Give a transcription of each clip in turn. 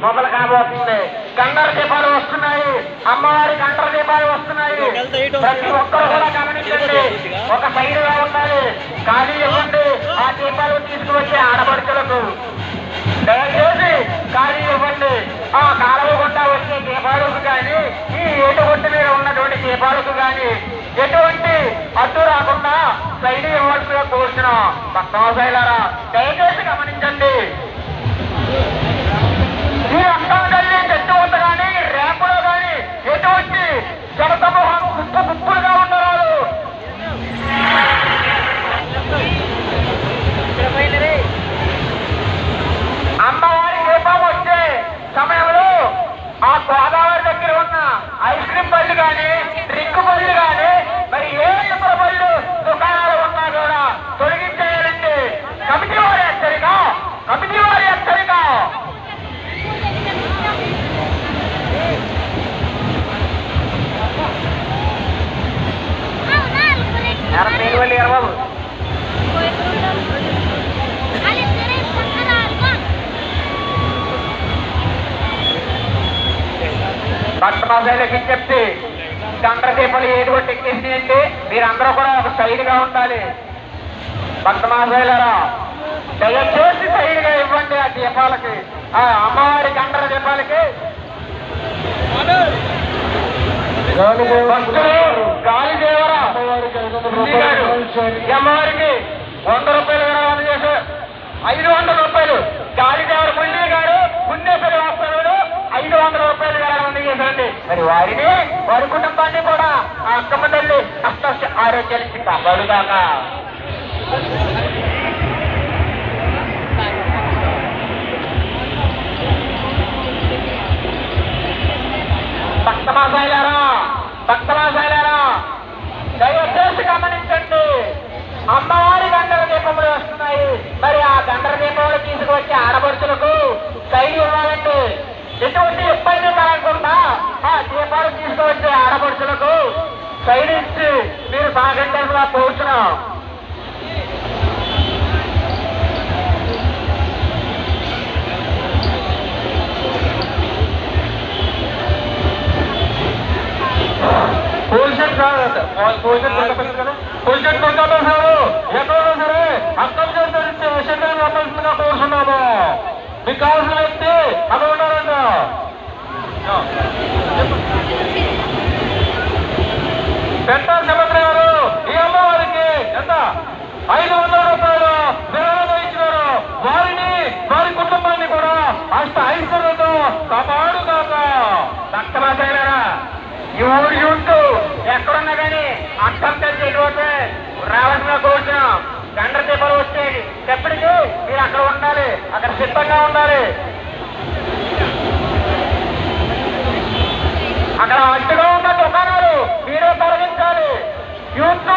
మొదలు కాబోతుంది. గండర దీపాలు వస్తున్నాయి, అమ్మవారి గండర దీపాలు వస్తున్నాయి. ప్రతి ఒక్కరు కూడా గమనించండి, ఒక సైడ్గా ఉండాలి. ఖాళీ ఇవ్వండి ఆ దీపాలు తీసుకువచ్చే ఆడపడుచులకు. దయచేసి ఖాళీ ఇవ్వండి. ఆ కాలువ గుండా వచ్చే దీపాలకు కానీ, ఈ ఏటుగొట్టు మీద ఉన్నటువంటి దీపాలకు కానీ ఎటువంటి అడ్డు రాకుండా సైడ్ ఇవ్వాల్సిగా కోరుతున్నాం. భక్తవాసాయిలారా దయచేసి గమనించండి. ఈ అష్టంగల్లి చెట్టు వద్ద కానీ, ర్యాంపులో కానీ ఎటువంటి జనసమూహం గుంపులుగా ఉండరాదు. అమ్మవారి దీపం వచ్చే సమయంలో ఆ గోదావరి దగ్గర ఉన్న ఐస్ క్రీమ్ బళ్ళు కానీ, డ్రింక్ బళ్ళు కానీ, మరి ఏ ఇతర బళ్ళు దుకాణాలు ఉన్నా కూడా తొలగించేయాలండి. కమిటీ వారి హెచ్చరిక, కమిటీ వారి హెచ్చరిక. 20 బాబు భక్తమాసాలకి చెప్తే గంటల దీపాలు ఏది కొట్టి ఎక్కేసినాయండి. మీరందరూ కూడా ఒక సైడ్గా ఉండాలి. భక్తమాసాలరా దయచేసి సైడ్గా ఇవ్వండి ఆ దీపాలకి, ఆ అమ్మవారి గంటల దీపాలకి. గాలిదేవరా అమ్మవారికి 100 రూపాయలు విరాళం చేశారు. 500 రూపాయలు గాలిదేవర ముల్లి గారు పుణ్యపల్లి వాస్తవుడు 500 రూపాయలు విరాళం చేశారండి. మరి వారిని వారి కుటుంబాన్ని కూడా ఆ అక్కమ్మ తల్లి అష్ట ఆరోగ్యానికి కాపాడుదాకా. భక్తమాసాయిలారా, భక్తమాసాయిలారా దయచేసి గమనించండి. అమ్మవారి గంటల దీపములు వస్తున్నాయి. మరి ఆ గంటల దీపములు తీసుకువచ్చే ఆడపడుచులకు సైడ్ ఇవ్వాలండి. ఎటువంటి ఇబ్బంది కలగకుండా ఆ దీపాలు తీసుకువచ్చే ఆడపడుచులకు సైడ్ ఇచ్చి మీరు సాగంటంగా పోతున్నాం. ఎక్కడో సరే అర్థం చేస్తే విషయంగా నమ్మాల్సిందిగా కోరుతున్నాము. మీకు కావాల్సిన వ్యక్తి అలా ఉన్నారంట. సెంటర్ సెక్రటరీ గారు ఈ అమ్మవారికి ఎంత 500 రూపాయలు విరాళం ఇచ్చినారు. వారిని వారి కుటుంబాన్ని కూడా అష్ట ఐశ్వర్యంతో కాపాడు కాక. భక్తమాసాయిలారా ఈ ఊరు యూత్ ఎక్కడున్నా కానీ అర్థం తెలియకపోతే రావాల్సిన కోరుతున్నాం. గంటల దీపాలు వచ్చేది ఎప్పటికీ మీరు అక్కడ ఉండాలి, అక్కడ సిద్ధంగా ఉండాలి. అక్కడ అడ్డుగా ఉన్న దుకాణాలు మీరే తొలగించాలి. యూత్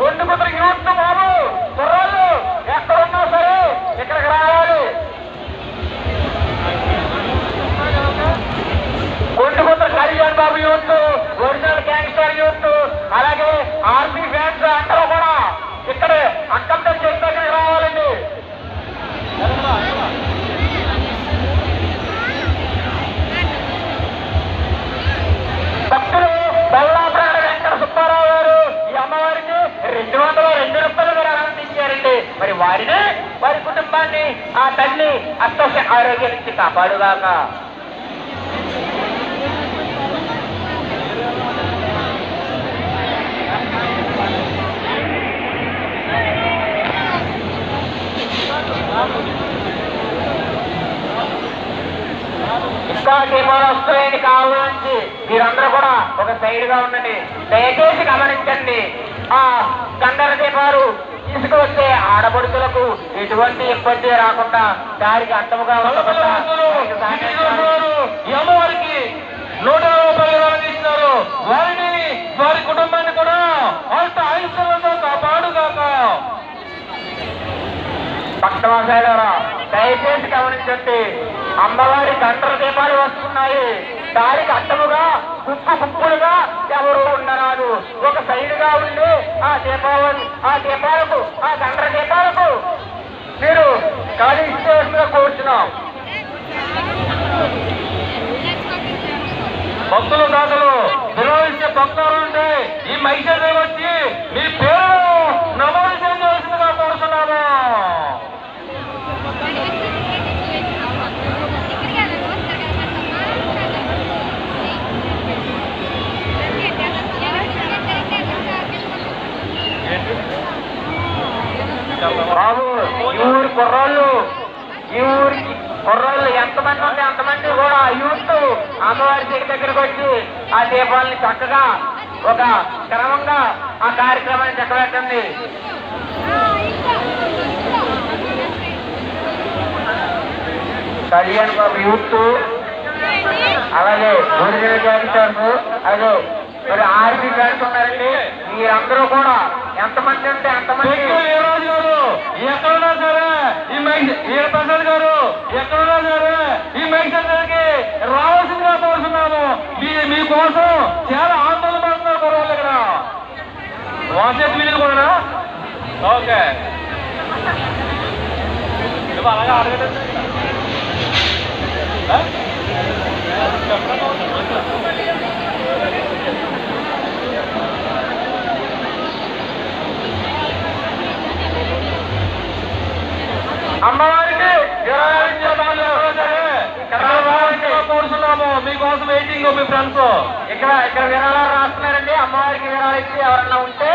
ఒండుకుతున్న యూత్ బాబు కుర్రాళ్ళు ఎక్కడున్నా సరే ఇక్కడికి రావాలి. ఒండుకుతున్న Kalyan Babu youth, original gangster youth, అలాగే ఆర్మీ ఫ్యాన్స్ అందరూ కూడా ఇక్కడ అక్కడి దగ్గరికి రావాలండి. భక్తులు బల్లాప్రాణ వెంకట సుబ్బారావు గారు ఈ అమ్మవారికి 202 రూపాయలు విరాళం ఇచ్చారండి. మరి వారిని వారి కుటుంబాన్ని ఆ తల్లి అత్త ఆరోగ్యం నుంచి కాపాడుగాక. ఇంకా దీపాలు వస్తాయని కావాలని మీరందరూ కూడా ఒక సైడ్ గా ఉండండి. దయచేసి గమనించండి. ఆ గండర దీపాలు తీసుకువచ్చే ఆడపడుతులకు ఎటువంటి ఇబ్బంది రాకుండా దారికి అర్థముగా ఉండకుండా అమ్మవారికి 100 రూపాయలు ఇస్తున్నారు. వారిని వారి కుటుంబాన్ని కూడా అంత ఆయుష్యంతో కాపాడుగాక. భక్తవాసాయిలారా దయచేసి గమనించండి. అమ్మవారి గంటల దీపాలు వస్తున్నాయి. దానికి అడ్డముగా గుంపులుగా ఎవరు ఉండరాదు. ఒక సైడ్గా ఉండి ఆ దీపాలకు ఆ గంటల దీపాలకు మీరు ఖాళీ ఇచ్చేస్తున్నా కోరుచున్నాం. భక్తులు దాతలు నిర్వహించే భక్తులు ఉంటే ఈ మైసూరు వచ్చి మీ పేరు నమోదు చేయవలసిందిగా కోరుతున్నాము. బాబు ఈ ఊరి కుర్రాళ్ళు, ఈ ఊరికి కుర్రాళ్ళు ఎంతమంది ఉంటే అంతమంది కూడా యూత్ అమ్మవారి దగ్గరికి వచ్చి ఆ దీపాలని చక్కగా ఒక క్రమంగా ఆ కార్యక్రమాన్ని చక్కబెట్టండి. కళ్యాణ్ బాబు యూత్, అలాగే ఒరిజినల్ క్యారెక్టర్స్, అదే మరి ఆర్మీ ఫ్యాన్స్ ఉన్నారండి. మీరందరూ కూడా ఎంతమంది ఉంటే అంతమంది ఎక్కడున్నా సరే ఈ ప్రసాద్ గారు ఎక్కడున్నా సరే ఈ మైసూరుకి రావాల్సిందిగా కోరుతున్నాము. మీకోసం చాలా ఆందోళన పడుతున్నారు కుర్రోళ్ళు ఇక్కడ. వాట్సాప్ వీడియోలు కూడా ఓకే అలాగే అడగండి. అమ్మవారికి కోరుతున్నాము. మీకోసం వెయిటింగ్ మీ ఫ్రెండ్స్ ఇక్కడ విరాళాలు రాస్తున్నారండి. అమ్మవారికి విరాళాలు ఇచ్చి ఎవరన్నా ఉంటే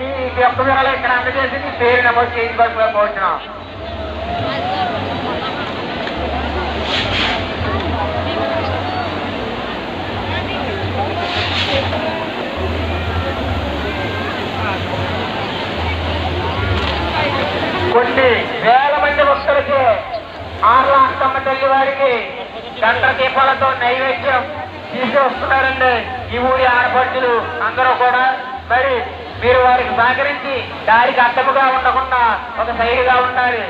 ఈ యొక్క విరాళాలు ఇక్కడ అందజేసి మీ పేరు నమోదు చేయించుకోవాల్సిందిగా కోరుతున్నాం. కొన్ని వేల మంది భక్తులకి ఆర్ల అక్కమ్మ తల్లి వారికి గంట దీపాలతో నైవేద్యం తీసుకొస్తున్నారండి ఈ ఊరి ఆడపడుచులు అందరూ కూడా. మరి మీరు వారికి సహకరించి దారికి అడ్డముగా ఉండకుండా ఒక సైడ్గా ఉండాలి.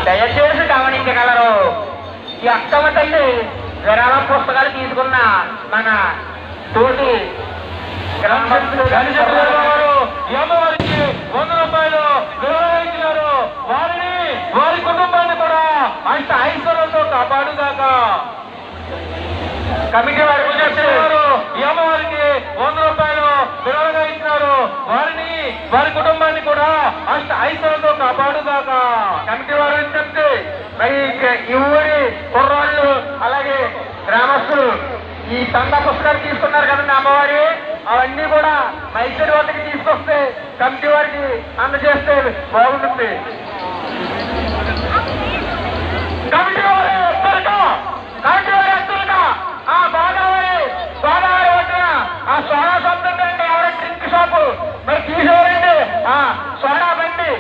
దయచేసి గమనించగలరు, ఈ అక్కమ్మ తల్లి విరాళ పుస్తకాలు తీసుకున్న మన తోటి అమ్మవారికి 100 రూపాయలు నిర్వహించినారు. వారిని వారి కుటుంబాన్ని కూడా అంత ఐశ్వర్యంతో కాపాడుగాక. కమిటీ వారు ఈ అమ్మవారికి 100 రూపాయలు విరాళంగా ఇచ్చినారు. వారిని వారి కుటుంబాన్ని కూడా అష్ట ఐశ్వర్యంతో కాపాడుగాక. కమిటీ వారు చెప్తే మరి ఈ ఊరి కుర్రాళ్ళు అలాగే గ్రామస్తులు ఈ సంఘ పుస్తకాలు తీసుకున్నారు కదండి అమ్మవారి, అవన్నీ కూడా మైసూరు వద్దకి తీసుకొస్తే కమిటీ వారికి అందజేస్తే బాగుంటుంది. కమిటీ వారు ఎత్తరుగా గోదావరి ఒడ్డున ఆ సోడా షాప్ దగ్గరండి ఎవరైనా డ్రింక్ షాపు మరి తీసేవారండి. ఆ సోడా బండి